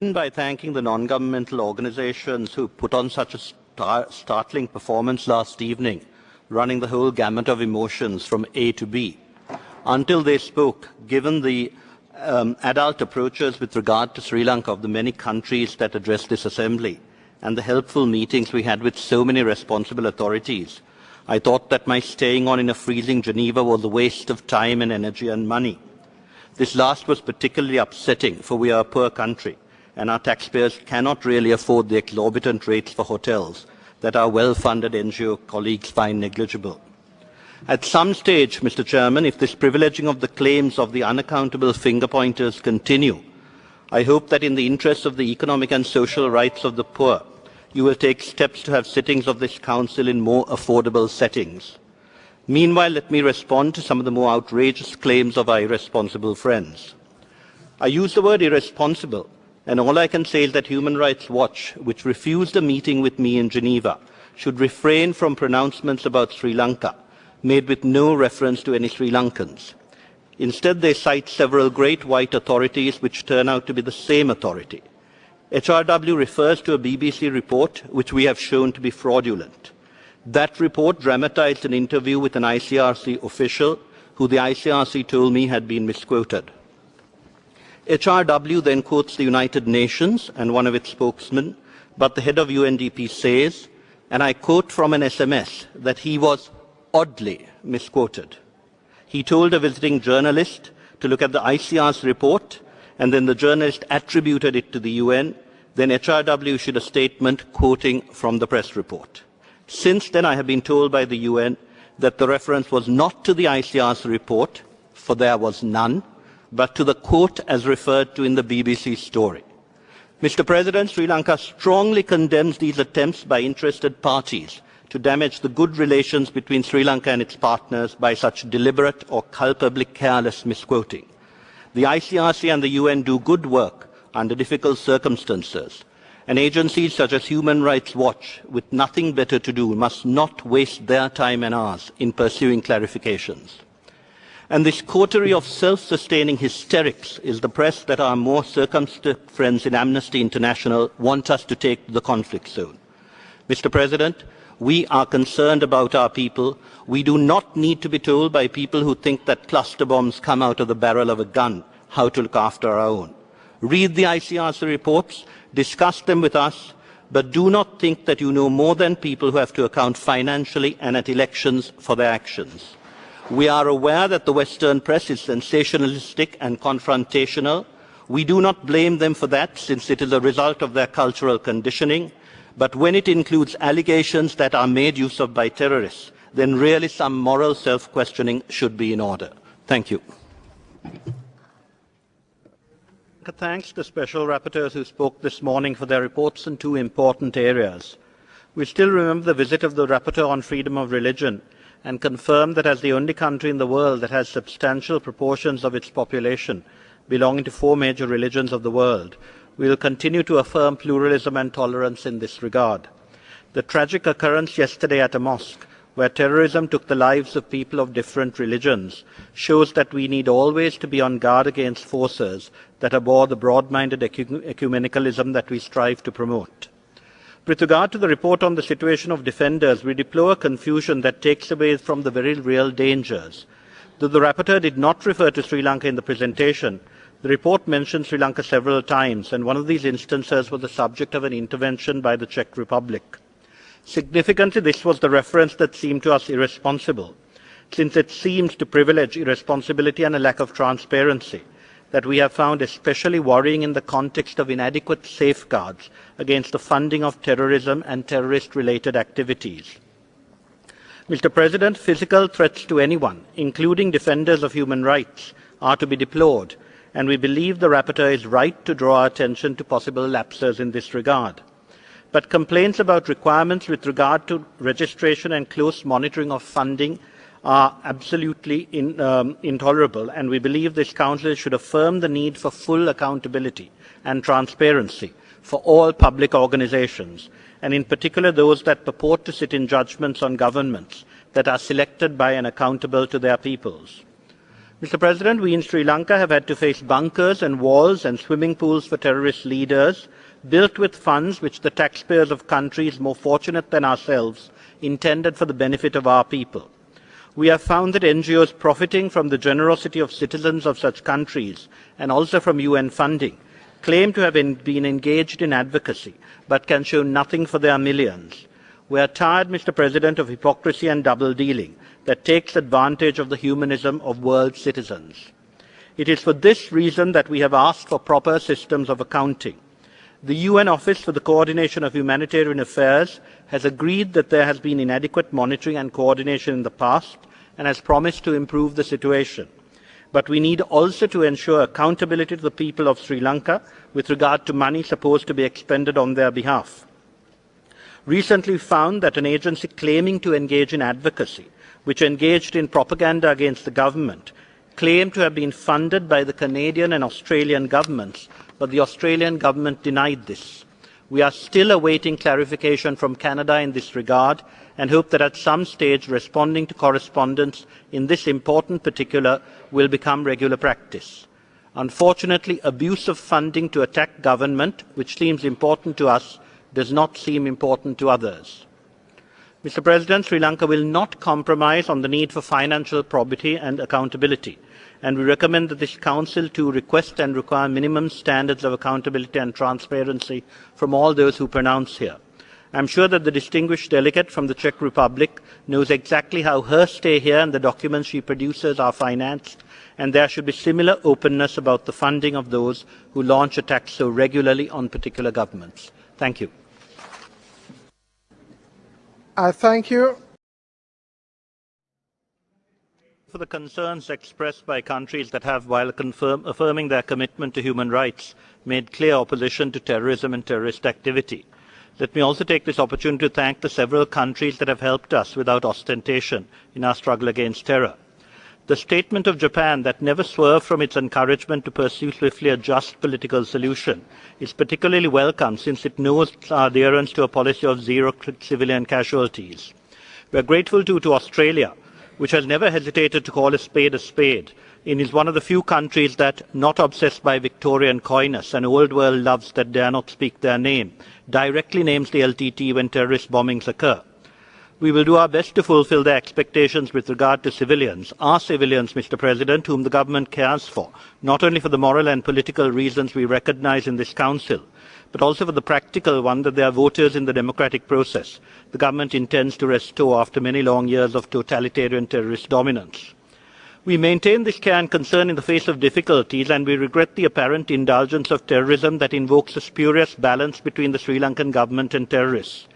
By thanking the non-governmental organizations who put on such a startling performance last evening, running the whole gamut of emotions from A to B. Until they spoke, given the adult approaches with regard to Sri Lanka of the many countries that addressed this assembly, and the helpful meetings we had with so many responsible authorities, I thought that my staying on in a freezing Geneva was a waste of time and energy and money. This last was particularly upsetting, for we are a poor country, and our taxpayers cannot really afford the exorbitant rates for hotels that our well-funded NGO colleagues find negligible. At some stage, Mr. Chairman, if this privileging of the claims of the unaccountable finger-pointers continue, I hope that in the interest of the economic and social rights of the poor, you will take steps to have sittings of this Council in more affordable settings. Meanwhile, let me respond to some of the more outrageous claims of our irresponsible friends. I use the word irresponsible, and all I can say is that Human Rights Watch, which refused a meeting with me in Geneva, should refrain from pronouncements about Sri Lanka, made with no reference to any Sri Lankans. Instead, they cite several great white authorities which turn out to be the same authority. HRW refers to a BBC report which we have shown to be fraudulent. That report dramatized an interview with an ICRC official who the ICRC told me had been misquoted. HRW then quotes the United Nations and one of its spokesmen, but the head of UNDP says, and I quote from an SMS, that he was oddly misquoted. He told a visiting journalist to look at the ICR's report, and then the journalist attributed it to the UN. Then HRW issued a statement quoting from the press report. Since then, I have been told by the UN that the reference was not to the ICR's report, for there was none, but to the quote as referred to in the BBC story. Mr. President, Sri Lanka strongly condemns these attempts by interested parties to damage the good relations between Sri Lanka and its partners by such deliberate or culpably careless misquoting. The ICRC and the UN do good work under difficult circumstances, and agencies such as Human Rights Watch, with nothing better to do, must not waste their time and ours in pursuing clarifications. And this coterie of self-sustaining hysterics is the press that our more circumspect friends in Amnesty International want us to take to the conflict zone. Mr. President, we are concerned about our people. We do not need to be told by people who think that cluster bombs come out of the barrel of a gun how to look after our own. Read the ICRC reports, discuss them with us, but do not think that you know more than people who have to account financially and at elections for their actions. We are aware that the Western press is sensationalistic and confrontational. We do not blame them for that, since it is a result of their cultural conditioning. But when it includes allegations that are made use of by terrorists, then really some moral self-questioning should be in order. Thank you. Thanks to Special Rapporteurs who spoke this morning for their reports in two important areas. We still remember the visit of the Rapporteur on freedom of religion, and confirm that as the only country in the world that has substantial proportions of its population belonging to 4 major religions of the world, we will continue to affirm pluralism and tolerance in this regard. The tragic occurrence yesterday at a mosque, where terrorism took the lives of people of different religions, shows that we need always to be on guard against forces that abhor the broad-minded ecumenicalism that we strive to promote. With regard to the report on the situation of defenders, we deplore confusion that takes away from the very real dangers. Though the rapporteur did not refer to Sri Lanka in the presentation, the report mentioned Sri Lanka several times, and one of these instances was the subject of an intervention by the Czech Republic. Significantly, this was the reference that seemed to us irresponsible, since it seems to privilege irresponsibility and a lack of transparency that we have found especially worrying in the context of inadequate safeguards against the funding of terrorism and terrorist-related activities. Mr. President, physical threats to anyone, including defenders of human rights, are to be deplored, and we believe the Rapporteur is right to draw our attention to possible lapses in this regard. But complaints about requirements with regard to registration and close monitoring of funding are absolutely intolerable, and we believe this Council should affirm the need for full accountability and transparency for all public organizations, and in particular those that purport to sit in judgments on governments that are selected by and accountable to their peoples. Mr. President, we in Sri Lanka have had to face bunkers and walls and swimming pools for terrorist leaders, built with funds which the taxpayers of countries more fortunate than ourselves intended for the benefit of our people. We have found that NGOs profiting from the generosity of citizens of such countries and also from UN funding claim to have been engaged in advocacy but can show nothing for their millions. We are tired, Mr. President, of hypocrisy and double-dealing that takes advantage of the humanism of world citizens. It is for this reason that we have asked for proper systems of accounting. The UN Office for the Coordination of Humanitarian Affairs has agreed that there has been inadequate monitoring and coordination in the past and has promised to improve the situation. But we need also to ensure accountability to the people of Sri Lanka with regard to money supposed to be expended on their behalf. Recently found that an agency claiming to engage in advocacy, which engaged in propaganda against the government, claimed to have been funded by the Canadian and Australian governments, but the Australian government denied this. We are still awaiting clarification from Canada in this regard and hope that at some stage responding to correspondence in this important particular will become regular practice. Unfortunately, abuse of funding to attack government, which seems important to us, does not seem important to others. Mr. President, Sri Lanka will not compromise on the need for financial probity and accountability, and we recommend that this Council too request and require minimum standards of accountability and transparency from all those who pronounce here. I am sure that the distinguished delegate from the Czech Republic knows exactly how her stay here and the documents she produces are financed, and there should be similar openness about the funding of those who launch attacks so regularly on particular governments. Thank you. Thank you. For the concerns expressed by countries that have, while affirming their commitment to human rights, made clear opposition to terrorism and terrorist activity. Let me also take this opportunity to thank the several countries that have helped us without ostentation in our struggle against terror. The statement of Japan that never swerved from its encouragement to pursue swiftly a just political solution is particularly welcome since it knows our adherence to a policy of zero civilian casualties. We are grateful too to Australia, which has never hesitated to call a spade and is one of the few countries that, not obsessed by Victorian coyness and old world loves that dare not speak their name, directly names the LTTE when terrorist bombings occur. We will do our best to fulfill their expectations with regard to civilians, our civilians, Mr. President, whom the government cares for, not only for the moral and political reasons we recognize in this Council, but also for the practical one that they are voters in the democratic process the government intends to restore after many long years of totalitarian terrorist dominance. We maintain this care and concern in the face of difficulties, and we regret the apparent indulgence of terrorism that invokes a spurious balance between the Sri Lankan government and terrorists.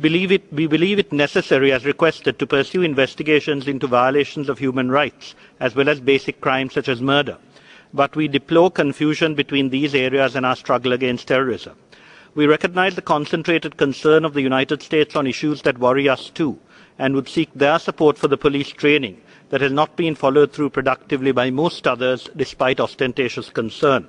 We believe it necessary, as requested, to pursue investigations into violations of human rights, as well as basic crimes such as murder. But we deplore confusion between these areas in our struggle against terrorism. We recognize the concentrated concern of the United States on issues that worry us too, and would seek their support for the police training that has not been followed through productively by most others, despite ostentatious concern.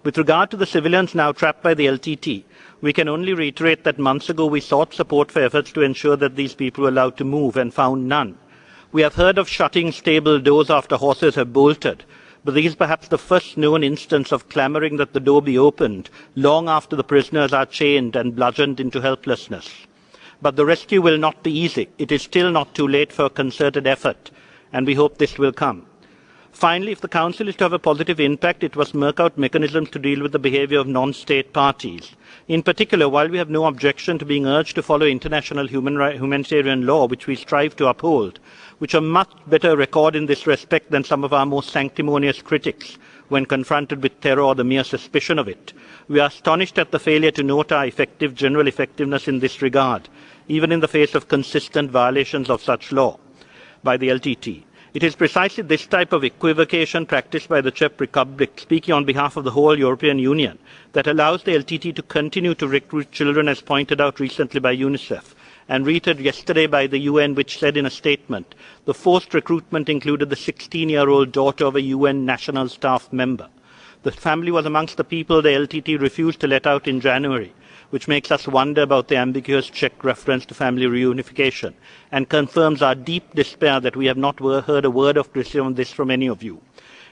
With regard to the civilians now trapped by the LTT, we can only reiterate that months ago we sought support for efforts to ensure that these people were allowed to move and found none. We have heard of shutting stable doors after horses have bolted, but this is perhaps the first known instance of clamouring that the door be opened long after the prisoners are chained and bludgeoned into helplessness. But the rescue will not be easy. It is still not too late for a concerted effort, and we hope this will come. Finally, if the Council is to have a positive impact, it must work out mechanisms to deal with the behaviour of non-state parties. In particular, while we have no objection to being urged to follow international humanitarian law, which we strive to uphold, which a much better record in this respect than some of our most sanctimonious critics when confronted with terror or the mere suspicion of it, we are astonished at the failure to note our general effectiveness in this regard, even in the face of consistent violations of such law by the LTT. It is precisely this type of equivocation practiced by the Czech Republic, speaking on behalf of the whole European Union, that allows the LTT to continue to recruit children, as pointed out recently by UNICEF, and reiterated yesterday by the UN, which said in a statement, the forced recruitment included the 16-year-old daughter of a UN national staff member. The family was amongst the people the LTT refused to let out in January, which makes us wonder about the ambiguous Czech reference to family reunification, and confirms our deep despair that we have not heard a word of criticism on this from any of you.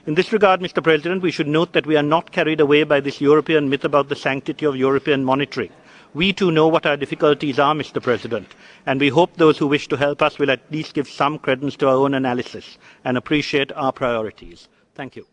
In this regard, Mr. President, we should note that we are not carried away by this European myth about the sanctity of European monitoring. We too know what our difficulties are, Mr. President, and we hope those who wish to help us will at least give some credence to our own analysis and appreciate our priorities. Thank you.